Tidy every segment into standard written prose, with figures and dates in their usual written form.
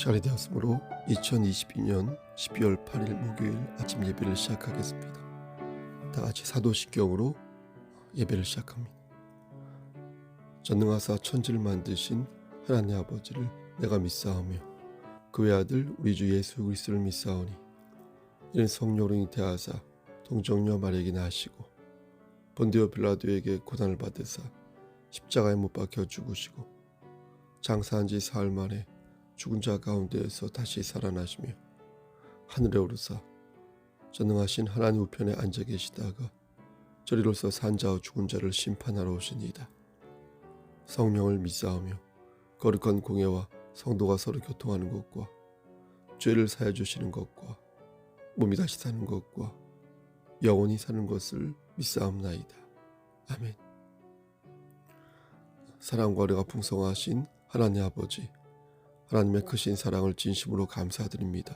시간이 되었으므로 2022년 12월 8일 목요일 아침 예배를 시작하겠습니다. 다 같이 사도신경으로 예배를 시작합니다. 전능하사 천지를 만드신 하나님 아버지를 내가 믿사오며 그 외아들 우리 주 예수 그리스도를 믿사오니 이는 성령으로 대하사 동정녀 마리아에게 나시고 본디오 빌라도에게 고난을 받으사 십자가에 못 박혀 죽으시고 장사한 지 사흘 만에 죽은 자 가운데에서 다시 살아나시며 하늘에 오르사 전능하신 하나님 우편에 앉아 계시다가 저리로서 산 자와 죽은 자를 심판하러 오시니이다. 성령을 믿사오며 거룩한 공예와 성도가 서로 교통하는 것과 죄를 사해 주시는 것과 몸이 다시 사는 것과 영원히 사는 것을 믿사옵나이다. 아멘. 사랑과 은혜가 풍성하신 하나님 아버지, 하나님의 크신 사랑을 진심으로 감사드립니다.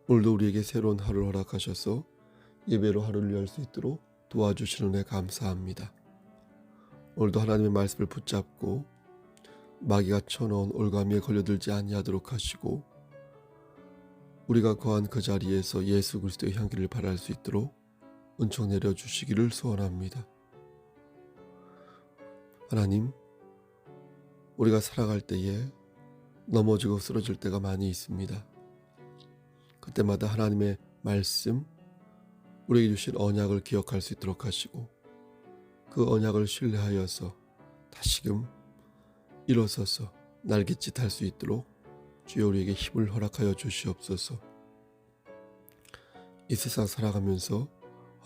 오늘도 우리에게 새로운 하루를 허락하셔서 예배로 하루를 열 수 있도록 도와주시는 은혜 감사합니다. 오늘도 하나님의 말씀을 붙잡고 마귀가 쳐놓은 올가미에 걸려들지 아니하도록 하시고 우리가 거한 그 자리에서 예수 그리스도의 향기를 발할 수 있도록 은총 내려주시기를 소원합니다. 하나님, 우리가 살아갈 때에 넘어지고 쓰러질 때가 많이 있습니다. 그때마다 하나님의 말씀, 우리에게 주신 언약을 기억할 수 있도록 하시고 그 언약을 신뢰하여서 다시금 일어서서 날갯짓 할 수 있도록 주여 우리에게 힘을 허락하여 주시옵소서. 이 세상 살아가면서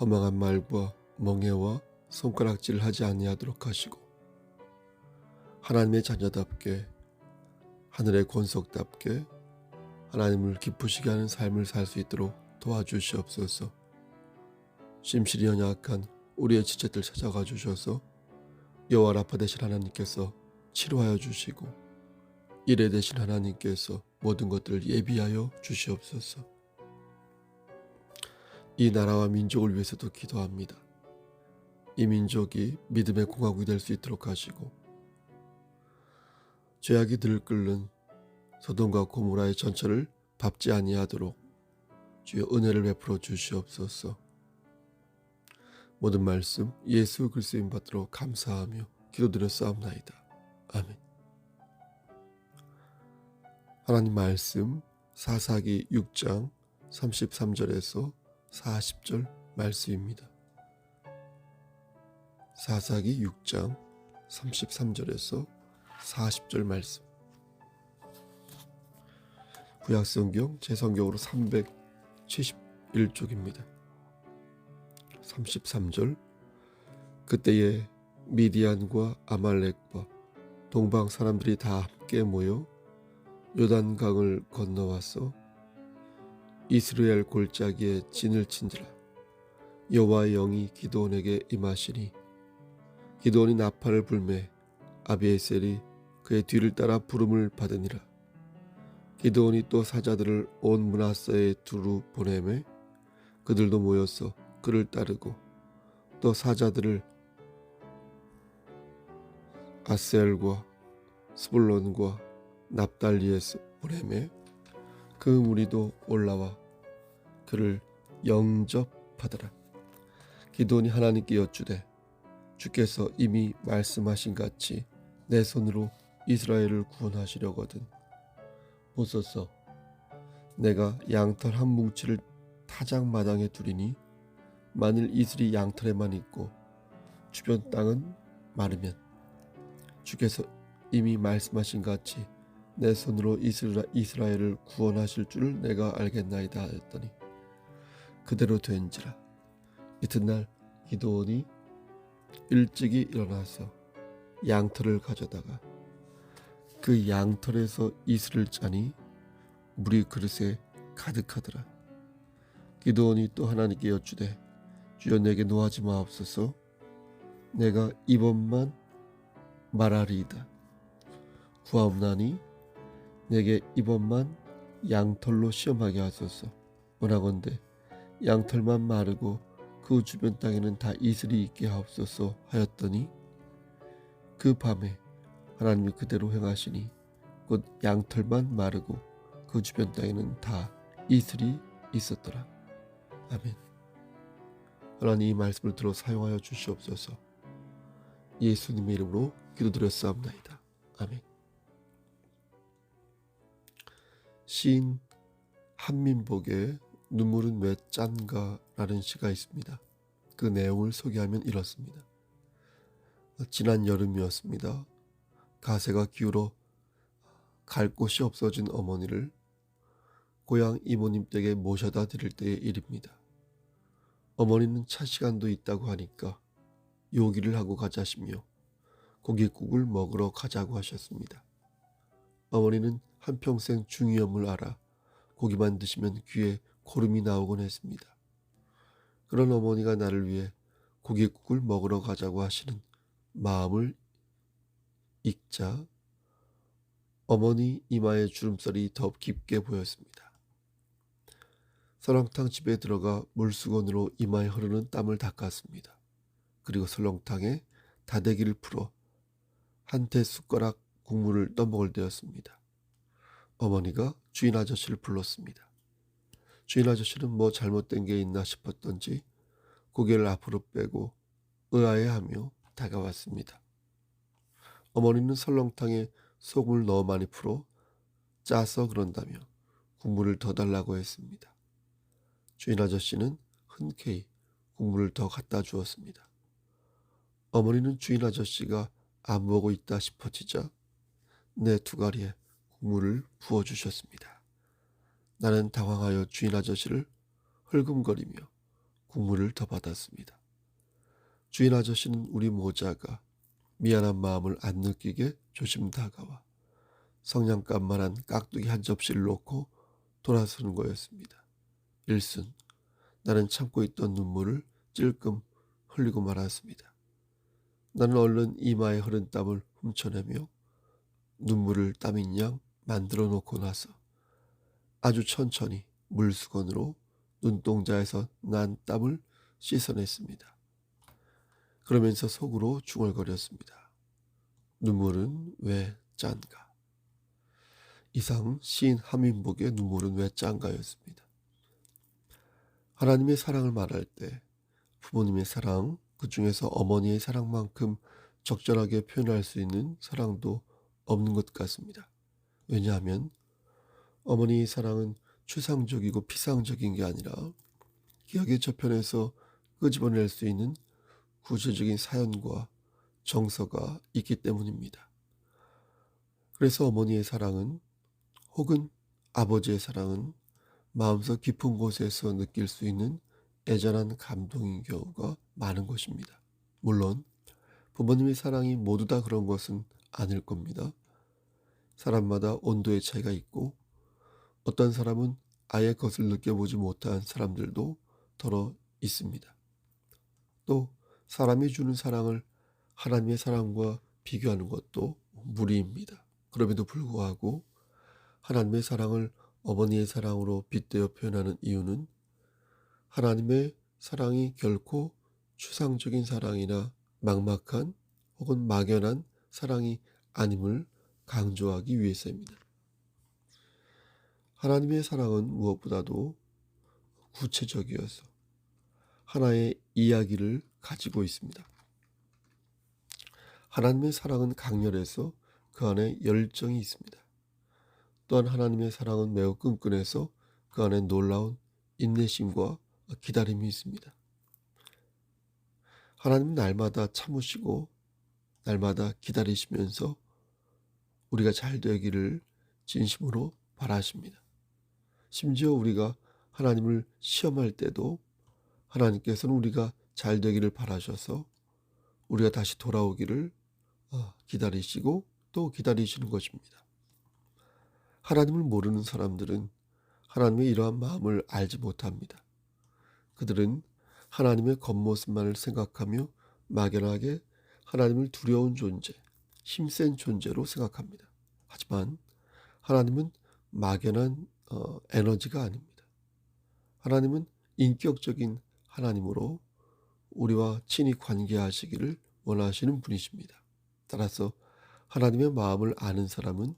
허망한 말과 멍해와 손가락질을 하지 아니하도록 하시고 하나님의 자녀답게 하늘의 권속답게 하나님을 기쁘시게 하는 삶을 살 수 있도록 도와주시옵소서. 심실히 연약한 우리의 지체들 찾아가 주셔서 여호와 라파 되신 하나님께서 치료하여 주시고 이레 되신 하나님께서 모든 것들을 예비하여 주시옵소서. 이 나라와 민족을 위해서도 기도합니다. 이 민족이 믿음의 공화국이 될 수 있도록 하시고 죄악이 들끓는 소돔과 고모라의 전철을 밟지 아니하도록 주여 은혜를 베풀어 주시옵소서. 모든 말씀 예수 그리스도인 받도록 감사하며 기도드렸사옵나이다. 아멘. 하나님 말씀 사사기 6장 33절에서 40절 말씀입니다. 사사기 6장 33절에서 40절 말씀. 구약성경 제성경으로 371쪽입니다. 33절. 그때에 미디안과 아말렉과 동방 사람들이 다 함께 모여 요단강을 건너와서 이스라엘 골짜기에 진을 친지라. 여호와의 영이 기드온에게 임하시니 기드온이 나팔을 불매 아비에셀이 그의 뒤를 따라 부름을 받으니라. 기드온이 또 사자들을 온 므낫세에 두루 보내매 그들도 모여서 그를 따르고 또 사자들을 아셀과 스불론과 납달리에서 보내매 그 무리도 올라와 그를 영접하더라. 기드온이 하나님께 여쭈되 주께서 이미 말씀하신 같이 내 손으로 이스라엘을 구원하시려거든 보소서. 내가 양털 한 뭉치를 타작마당에 두리니 만일 이슬이 양털에만 있고 주변 땅은 마르면 주께서 이미 말씀하신 같이 내 손으로 이스라엘을 구원하실 줄을 내가 알겠나이다 하였더니 그대로 된지라. 이튿날 기드온이 일찍이 일어나서 양털을 가져다가 그 양털에서 이슬을 짜니 물이 그릇에 가득하더라. 기드온이 또 하나님께 여쭈되 주여 내게 노하지 마옵소서. 내가 이번만 말하리이다. 구하옵나니 내게 이번만 양털로 시험하게 하소서. 원하건대 양털만 마르고 그 주변 땅에는 다 이슬이 있게 하옵소서 하였더니 그 밤에 하나님이 그대로 행하시니 곧 양털만 마르고 그 주변 땅에는 다 이슬이 있었더라. 아멘. 하나님 이 말씀을 들어 사용하여 주시옵소서. 예수님의 이름으로 기도드렸사옵나이다. 아멘. 시인 한민복의 눈물은 왜 짠가 라는 시가 있습니다. 그 내용을 소개하면 이렇습니다. 지난 여름이었습니다. 가세가 기울어 갈 곳이 없어진 어머니를 고향 이모님 댁에 모셔다 드릴 때의 일입니다. 어머니는 차 시간도 있다고 하니까 요기를 하고 가자시며 고깃국을 먹으러 가자고 하셨습니다. 어머니는 한평생 중이염을 알아 고기만 드시면 귀에 고름이 나오곤 했습니다. 그런 어머니가 나를 위해 고깃국을 먹으러 가자고 하시는 마음을 읽자 어머니 이마의 주름살이 더 깊게 보였습니다. 설렁탕 집에 들어가 물수건으로 이마에 흐르는 땀을 닦았습니다. 그리고 설렁탕에 다대기를 풀어 한테 숟가락 국물을 떠먹을 때였습니다. 어머니가 주인 아저씨를 불렀습니다. 주인 아저씨는 뭐 잘못된 게 있나 싶었던지 고개를 앞으로 빼고 의아해하며 다가왔습니다. 어머니는 설렁탕에 속을 너무 많이 풀어 짜서 그런다며 국물을 더 달라고 했습니다. 주인 아저씨는 흔쾌히 국물을 더 갖다 주었습니다. 어머니는 주인 아저씨가 안 보고 있다 싶어지자 내 두가리에 국물을 부어주셨습니다. 나는 당황하여 주인 아저씨를 흘금거리며 국물을 더 받았습니다. 주인 아저씨는 우리 모자가 미안한 마음을 안 느끼게 조심 다가와 성냥감만한 깍두기 한 접시를 놓고 돌아서는 거였습니다. 일순 나는 참고 있던 눈물을 찔끔 흘리고 말았습니다. 나는 얼른 이마에 흐른 땀을 훔쳐내며 눈물을 땀인 양 만들어 놓고 나서 아주 천천히 물수건으로 눈동자에서 난 땀을 씻어냈습니다. 그러면서 속으로 중얼거렸습니다. 눈물은 왜 짠가? 이상 시인 한민복의 눈물은 왜 짠가였습니다. 하나님의 사랑을 말할 때 부모님의 사랑, 그 중에서 어머니의 사랑만큼 적절하게 표현할 수 있는 사랑도 없는 것 같습니다. 왜냐하면 어머니의 사랑은 추상적이고 피상적인 게 아니라 기억의 저편에서 끄집어낼 수 있는 구체적인 사연과 정서가 있기 때문입니다. 그래서 어머니의 사랑은 혹은 아버지의 사랑은 마음속 깊은 곳에서 느낄 수 있는 애절한 감동인 경우가 많은 것입니다. 물론 부모님의 사랑이 모두 다 그런 것은 아닐 겁니다. 사람마다 온도의 차이가 있고 어떤 사람은 아예 그것을 느껴보지 못한 사람들도 더러 있습니다. 또 사람이 주는 사랑을 하나님의 사랑과 비교하는 것도 무리입니다. 그럼에도 불구하고 하나님의 사랑을 어머니의 사랑으로 빗대어 표현하는 이유는 하나님의 사랑이 결코 추상적인 사랑이나 막막한 혹은 막연한 사랑이 아님을 강조하기 위해서입니다. 하나님의 사랑은 무엇보다도 구체적이어서 하나의 이야기를 가지고 있습니다. 하나님의 사랑은 강렬해서 그 안에 열정이 있습니다. 또한 하나님의 사랑은 매우 끈끈해서 그 안에 놀라운 인내심과 기다림이 있습니다. 하나님은 날마다 참으시고 날마다 기다리시면서 우리가 잘 되기를 진심으로 바라십니다. 심지어 우리가 하나님을 시험할 때도 하나님께서는 우리가 잘 되기를 바라셔서 우리가 다시 돌아오기를 기다리시고 또 기다리시는 것입니다. 하나님을 모르는 사람들은 하나님의 이러한 마음을 알지 못합니다. 그들은 하나님의 겉모습만을 생각하며 막연하게 하나님을 두려운 존재, 힘센 존재로 생각합니다. 하지만 하나님은 막연한 에너지가 아닙니다. 하나님은 인격적인 하나님으로 우리와 친히 관계하시기를 원하시는 분이십니다. 따라서 하나님의 마음을 아는 사람은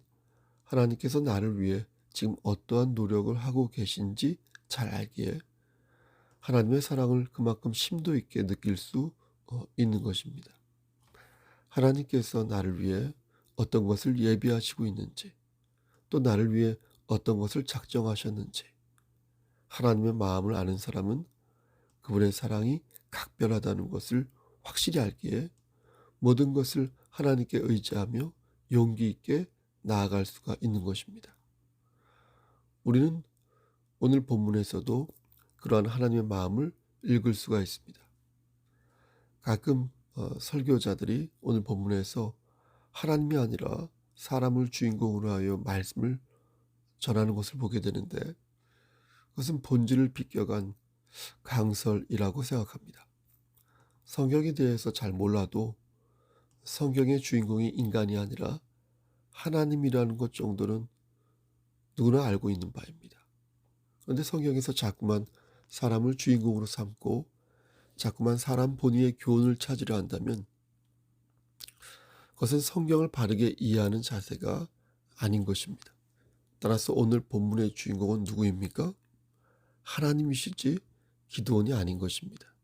하나님께서 나를 위해 지금 어떠한 노력을 하고 계신지 잘 알기에 하나님의 사랑을 그만큼 심도 있게 느낄 수 있는 것입니다. 하나님께서 나를 위해 어떤 것을 예비하시고 있는지, 또 나를 위해 어떤 것을 작정하셨는지, 하나님의 마음을 아는 사람은 그분의 사랑이 각별하다는 것을 확실히 알기에 모든 것을 하나님께 의지하며 용기 있게 나아갈 수가 있는 것입니다. 우리는 오늘 본문에서도 그러한 하나님의 마음을 읽을 수가 있습니다. 가끔 설교자들이 오늘 본문에서 하나님이 아니라 사람을 주인공으로 하여 말씀을 전하는 것을 보게 되는데, 그것은 본질을 비껴간 강설이라고 생각합니다. 성경에 대해서 잘 몰라도 성경의 주인공이 인간이 아니라 하나님이라는 것 정도는 누구나 알고 있는 바입니다. 그런데 성경에서 자꾸만 사람을 주인공으로 삼고 자꾸만 사람 본위의 교훈을 찾으려 한다면 그것은 성경을 바르게 이해하는 자세가 아닌 것입니다. 따라서 오늘 본문의 주인공은 누구입니까? 하나님이시지 기드온이 아닌 것입니다.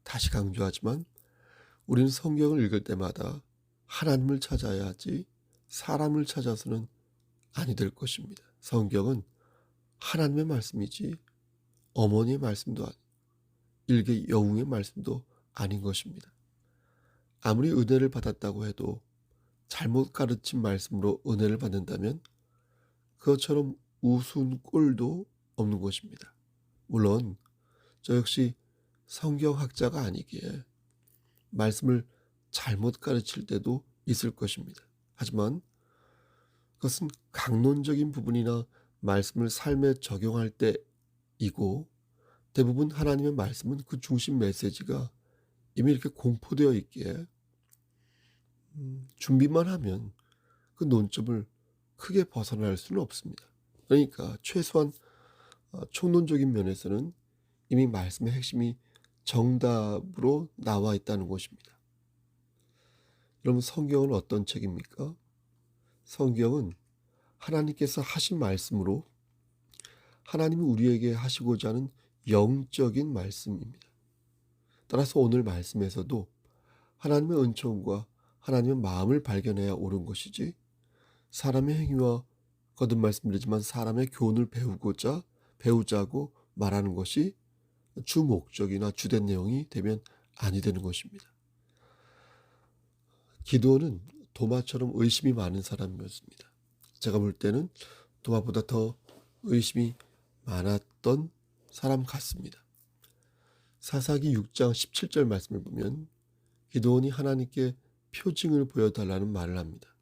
다시 강조하지만 우리는 성경을 읽을 때마다 하나님을 찾아야 하지 사람을 찾아서는 아니 될 것입니다. 성경은 하나님의 말씀이지 어머니의 말씀도 일개 영웅의 말씀도 아닌 것입니다. 아무리 은혜를 받았다고 해도 잘못 가르친 말씀으로 은혜를 받는다면 그것처럼 우스운 꼴도 없는 것입니다. 물론 저 역시 성경학자가 아니기에 말씀을 잘못 가르칠 때도 있을 것입니다. 하지만 그것은 강론적인 부분이나 말씀을 삶에 적용할 때이고, 대부분 하나님의 말씀은 그 중심 메시지가 이미 이렇게 공포되어 있기에 준비만 하면 그 논점을 크게 벗어날 수는 없습니다. 그러니까 최소한 총론적인 면에서는 이미 말씀의 핵심이 정답으로 나와 있다는 것입니다. 여러분, 성경은 어떤 책입니까? 성경은 하나님께서 하신 말씀으로 하나님이 우리에게 하시고자 하는 영적인 말씀입니다. 따라서 오늘 말씀에서도 하나님의 은총과 하나님의 마음을 발견해야 옳은 것이지, 사람의 행위와 거듭 말씀드리지만 사람의 교훈을 배우자고 말하는 것이 주 목적이나 주된 내용이 되면 아니 되는 것입니다. 기드온은 도마처럼 의심이 많은 사람이었습니다. 제가 볼 때는 도마보다 더 의심이 많았던 사람 같습니다. 사사기 6장 17절 말씀을 보면 기드온이 하나님께 표징을 보여달라는 말을 합니다.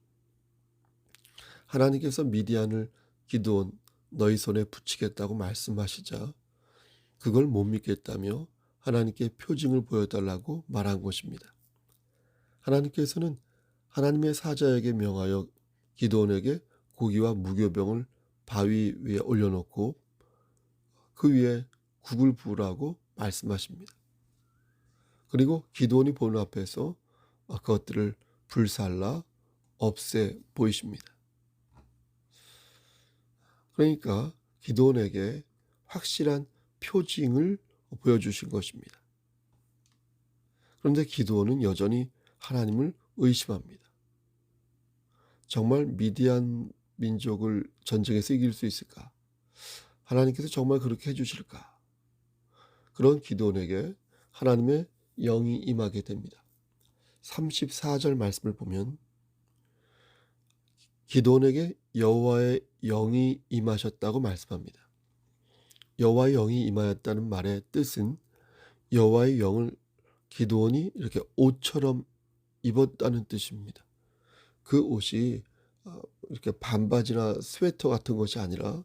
하나님께서 미디안을 기드온 너희 손에 붙이겠다고 말씀하시자 그걸 못 믿겠다며 하나님께 표징을 보여달라고 말한 것입니다. 하나님께서는 하나님의 사자에게 명하여 기드온에게 고기와 무교병을 바위 위에 올려놓고 그 위에 국을 부으라고 말씀하십니다. 그리고 기드온이 보는 앞에서 그것들을 불살라 없애 보이십니다. 그러니까 기드온에게 확실한 표징을 보여주신 것입니다. 그런데 기드온은 여전히 하나님을 의심합니다. 정말 미디안 민족을 전쟁에서 이길 수 있을까? 하나님께서 정말 그렇게 해주실까? 그런 기드온에게 하나님의 영이 임하게 됩니다. 34절 말씀을 보면 기드온에게 여호와의 영이 임하셨다고 말씀합니다. 여호와의 영이 임하였다는 말의 뜻은 여호와의 영을 기드온이 이렇게 옷처럼 입었다는 뜻입니다. 그 옷이 이렇게 반바지나 스웨터 같은 것이 아니라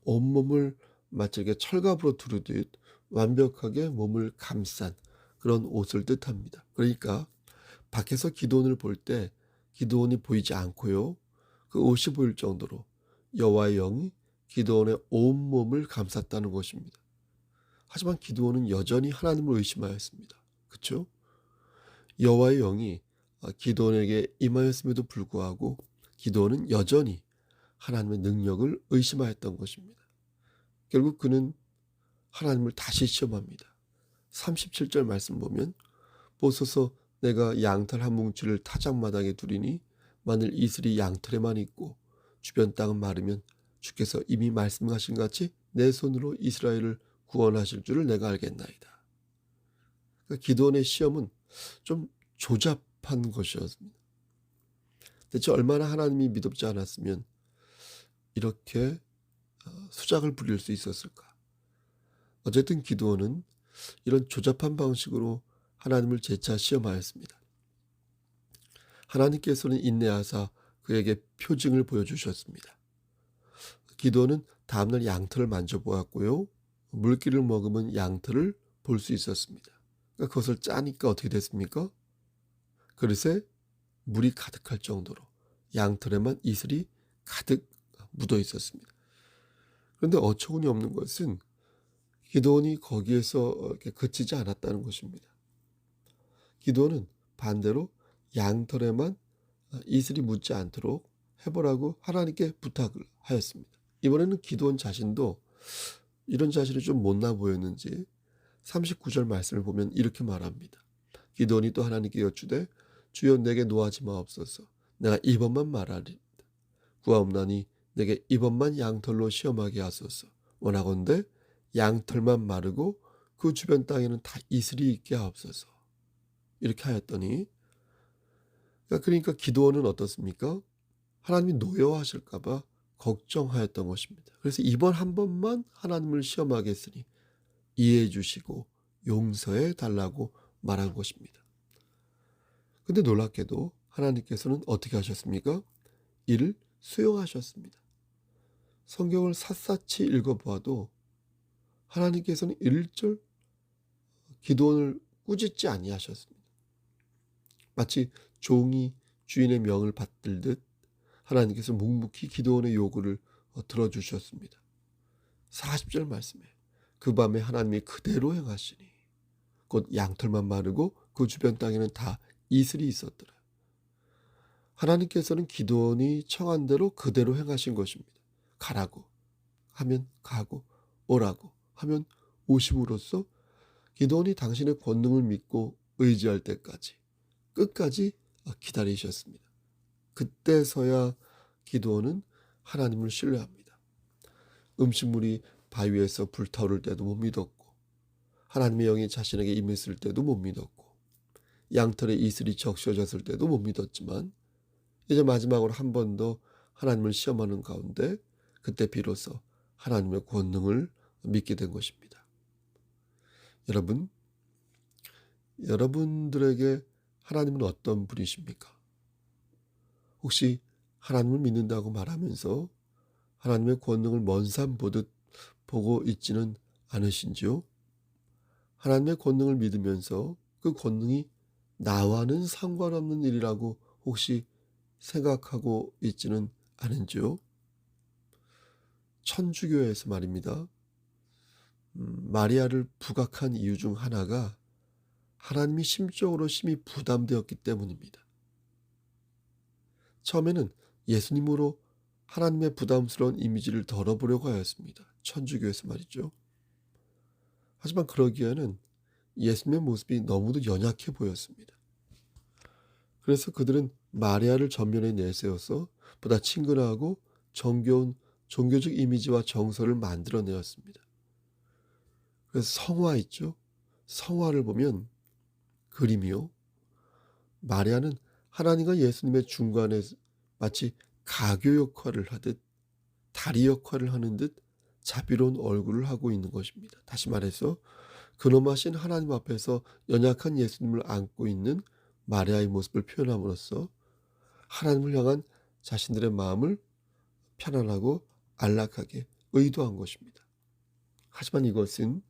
온몸을 마치 이렇게 철갑으로 두르듯 완벽하게 몸을 감싼 그런 옷을 뜻합니다. 그러니까 밖에서 기드온을 볼 때 기드온이 보이지 않고요, 그 옷이 보일 정도로 여호와의 영이 기드온의 온몸을 감쌌다는 것입니다. 하지만 기드온은 여전히 하나님을 의심하였습니다. 그렇죠? 여호와의 영이 기드온에게 임하였음에도 불구하고 기드온은 여전히 하나님의 능력을 의심하였던 것입니다. 결국 그는 하나님을 다시 시험합니다. 37절 말씀 보면 보소서 내가 양털 한 뭉치를 타작마당에 두리니 만일 이슬이 양털에만 있고 주변 땅은 마르면 주께서 이미 말씀하신 같이 내 손으로 이스라엘을 구원하실 줄을 내가 알겠나이다. 그러니까 기드온의 시험은 좀 조잡한 것이었습니다. 대체 얼마나 하나님이 믿음지 않았으면 이렇게 수작을 부릴 수 있었을까? 어쨌든 기드온은 이런 조잡한 방식으로 하나님을 재차 시험하였습니다. 하나님께서는 인내하사 그에게 표징을 보여주셨습니다. 기드온은 다음날 양털을 만져보았고요. 물기를 머금은 양털을 볼 수 있었습니다. 그러니까 그것을 짜니까 어떻게 됐습니까? 그릇에 물이 가득할 정도로 양털에만 이슬이 가득 묻어 있었습니다. 그런데 어처구니 없는 것은 기드온이 거기에서 이렇게 그치지 않았다는 것입니다. 기드온은 반대로 양털에만 이슬이 묻지 않도록 해보라고 하나님께 부탁을 하였습니다. 이번에는 기드온 자신도 이런 자신이 좀 못나 보였는지 39절 말씀을 보면 이렇게 말합니다. 기드온이 또 하나님께 여쭈되 주여 내게 노하지 마옵소서. 내가 이번만 말하리이다. 구하옵나니 내게 이번만 양털로 시험하게 하소서. 원하건대 양털만 마르고 그 주변 땅에는 다 이슬이 있게 하옵소서. 이렇게 하였더니 그러니까 기드온은 어떻습니까? 하나님이 노여워하실까 봐 걱정하였던 것입니다. 그래서 이번 한 번만 하나님을 시험하겠으니 이해해 주시고 용서해 달라고 말한 것입니다. 근데 놀랍게도 하나님께서는 어떻게 하셨습니까? 이를 수용하셨습니다. 성경을 샅샅이 읽어보아도 하나님께서는 일절 기드온을 꾸짖지 아니하셨습니다. 마치 종이 주인의 명을 받들듯 하나님께서 묵묵히 기드온의 요구를 들어주셨습니다. 40절 말씀에 그 밤에 하나님이 그대로 행하시니 곧 양털만 마르고 그 주변 땅에는 다 이슬이 있었더라. 하나님께서는 기드온이 청한 대로 그대로 행하신 것입니다. 가라고 하면 가고 오라고 하면 오심으로써 기드온이 당신의 권능을 믿고 의지할 때까지 끝까지 기다리셨습니다. 그때서야 기드온은 하나님을 신뢰합니다. 음식물이 바위에서 불타오를 때도 못 믿었고 하나님의 영이 자신에게 임했을 때도 못 믿었고 양털에 이슬이 적셔졌을 때도 못 믿었지만 이제 마지막으로 한 번 더 하나님을 시험하는 가운데 그때 비로소 하나님의 권능을 믿게 된 것입니다. 여러분들에게 하나님은 어떤 분이십니까? 혹시 하나님을 믿는다고 말하면서 하나님의 권능을 먼 산 보듯 보고 있지는 않으신지요? 하나님의 권능을 믿으면서 그 권능이 나와는 상관없는 일이라고 혹시 생각하고 있지는 않은지요? 천주교에서 말입니다. 마리아를 부각한 이유 중 하나가 하나님이 심적으로 심히 부담되었기 때문입니다. 처음에는 예수님으로 하나님의 부담스러운 이미지를 덜어보려고 하였습니다. 천주교에서 말이죠. 하지만 그러기에는 예수님의 모습이 너무도 연약해 보였습니다. 그래서 그들은 마리아를 전면에 내세워서 보다 친근하고 정겨운 종교적 이미지와 정서를 만들어내었습니다. 그래서 성화 있죠. 성화를 보면 그림이요. 마리아는 하나님과 예수님의 중간에 마치 가교 역할을 하듯 다리 역할을 하는 듯 자비로운 얼굴을 하고 있는 것입니다. 다시 말해서 근엄하신 하나님 앞에서 연약한 예수님을 안고 있는 마리아의 모습을 표현함으로써 하나님을 향한 자신들의 마음을 편안하고 안락하게 의도한 것입니다. 하지만 이것은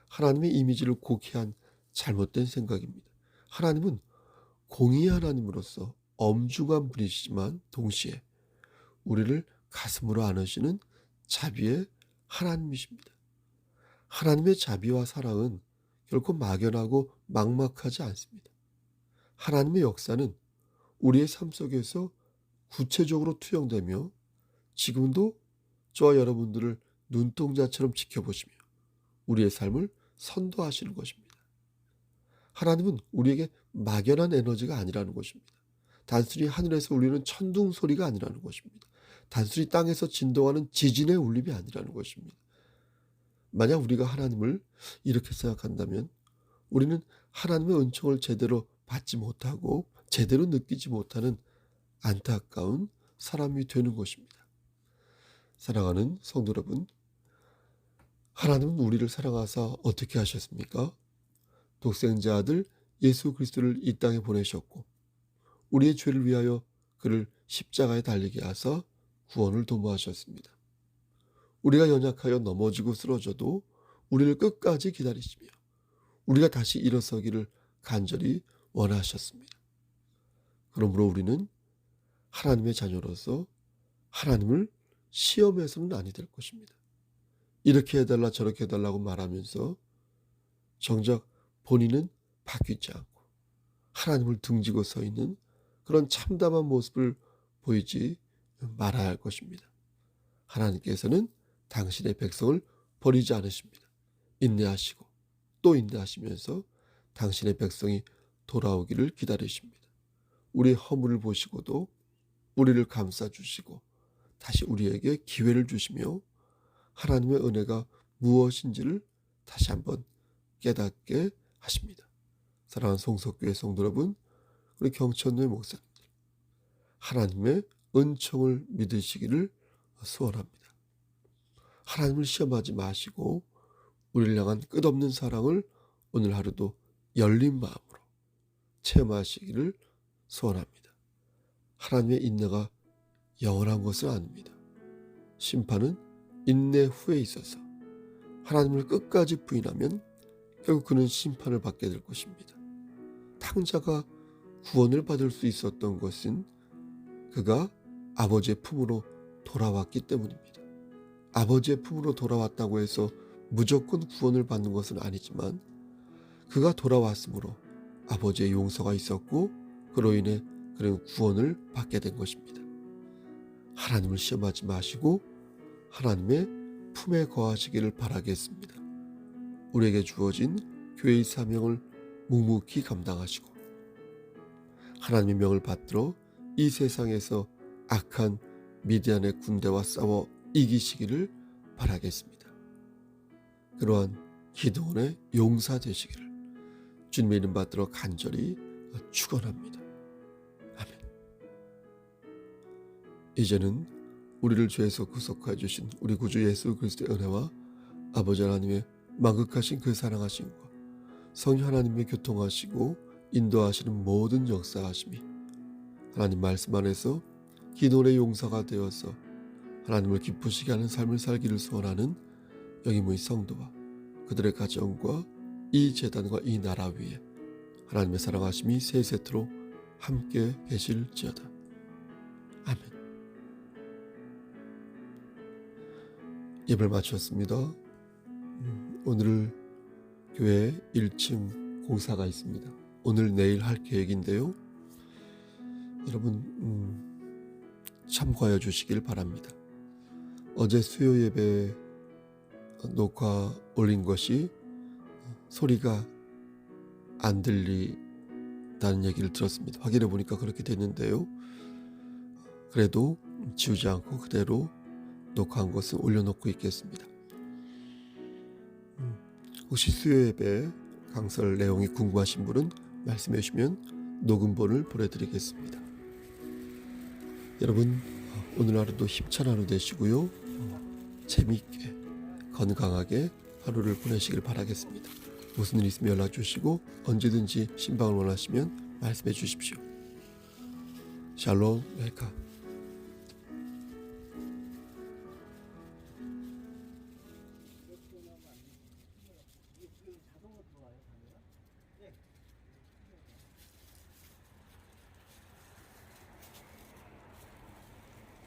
하나님의 이미지를 곡해한 잘못된 생각입니다. 하나님은 공의의 하나님으로서 엄중한 분이시지만 동시에 우리를 가슴으로 안으시는 자비의 하나님이십니다. 하나님의 자비와 사랑은 결코 막연하고 막막하지 않습니다. 하나님의 역사는 우리의 삶 속에서 구체적으로 투영되며 지금도 저와 여러분들을 눈동자처럼 지켜보시며 우리의 삶을 선도하시는 것입니다. 하나님은 우리에게 막연한 에너지가 아니라는 것입니다. 단순히 하늘에서 울리는 천둥 소리가 아니라는 것입니다. 단순히 땅에서 진동하는 지진의 울림이 아니라는 것입니다. 만약 우리가 하나님을 이렇게 생각한다면 우리는 하나님의 은총을 제대로 받지 못하고 제대로 느끼지 못하는 안타까운 사람이 되는 것입니다. 사랑하는 성도 여러분, 하나님은 우리를 사랑하사 어떻게 하셨습니까? 독생자 아들 예수 그리스도를 이 땅에 보내셨고 우리의 죄를 위하여 그를 십자가에 달리게 하사 구원을 도모하셨습니다. 우리가 연약하여 넘어지고 쓰러져도 우리를 끝까지 기다리시며 우리가 다시 일어서기를 간절히 원하셨습니다. 그러므로 우리는 하나님의 자녀로서 하나님을 시험해서는 아니 될 것입니다. 이렇게 해달라 저렇게 해달라고 말하면서 정작 본인은 바뀌지 않고 하나님을 등지고 서 있는 그런 참담한 모습을 보이지 말아야 할 것입니다. 하나님께서는 당신의 백성을 버리지 않으십니다. 인내하시고 또 인내하시면서 당신의 백성이 돌아오기를 기다리십니다. 우리의 허물을 보시고도 우리를 감싸주시고 다시 우리에게 기회를 주시며 하나님의 은혜가 무엇인지를 다시 한번 깨닫게 하십니다. 사랑하는 송석교회 성도 여러분, 우리 경천로의 목사님들, 하나님의 은총을 믿으시기를 소원합니다. 하나님을 시험하지 마시고 우리를 향한 끝없는 사랑을 오늘 하루도 열린 마음으로 체험하시기를 소원합니다. 하나님의 인내가 영원한 것은 아닙니다. 심판은 인내 후에 있어서 하나님을 끝까지 부인하면 결국 그는 심판을 받게 될 것입니다. 탕자가 구원을 받을 수 있었던 것은 그가 아버지의 품으로 돌아왔기 때문입니다. 아버지의 품으로 돌아왔다고 해서 무조건 구원을 받는 것은 아니지만 그가 돌아왔으므로 아버지의 용서가 있었고 그로 인해 그는 구원을 받게 된 것입니다. 하나님을 시험하지 마시고 하나님의 품에 거하시기를 바라겠습니다. 우리에게 주어진 교회의 사명을 묵묵히 감당하시고 하나님의 명을 받들어 이 세상에서 악한 미디안의 군대와 싸워 이기시기를 바라겠습니다. 그러한 기도원의 용사 되시기를 주님의 이름 받들어 간절히 축원합니다. 아멘. 이제는 우리를 죄에서 구속하여 주신 우리 구주 예수 그리스도의 은혜와 아버지 하나님의 만극하신 그 사랑하심과 성령 하나님의 교통하시고 인도하시는 모든 역사하심이 하나님 말씀 안에서 기도원의 용사가 되어서 하나님을 기쁘시게 하는 삶을 살기를 소원하는 영임의 성도와 그들의 가정과 이 제단과 이 나라 위에 하나님의 사랑하심이 세세토록 함께 계실지어다. 아멘. 예배를 마쳤습니다. 오늘 교회에 1층 공사가 있습니다. 오늘 내일 할 계획인데요. 여러분 참고하여 주시길 바랍니다. 어제 수요 예배 녹화 올린 것이 소리가 안 들리다는 얘기를 들었습니다. 확인해 보니까 그렇게 됐는데요. 그래도 지우지 않고 그대로 녹화한 것은 올려놓고 있겠습니다. 혹시 수요 예배 강설 내용이 궁금하신 분은 말씀해 주시면 녹음본을 보내드리겠습니다. 여러분 오늘 하루도 힘찬 하루 되시고요. 재미있게 건강하게 하루를 보내시길 바라겠습니다. 무슨 일 있으면 연락 주시고 언제든지 신방을 원하시면 말씀해 주십시오. 샬롬 웰컴.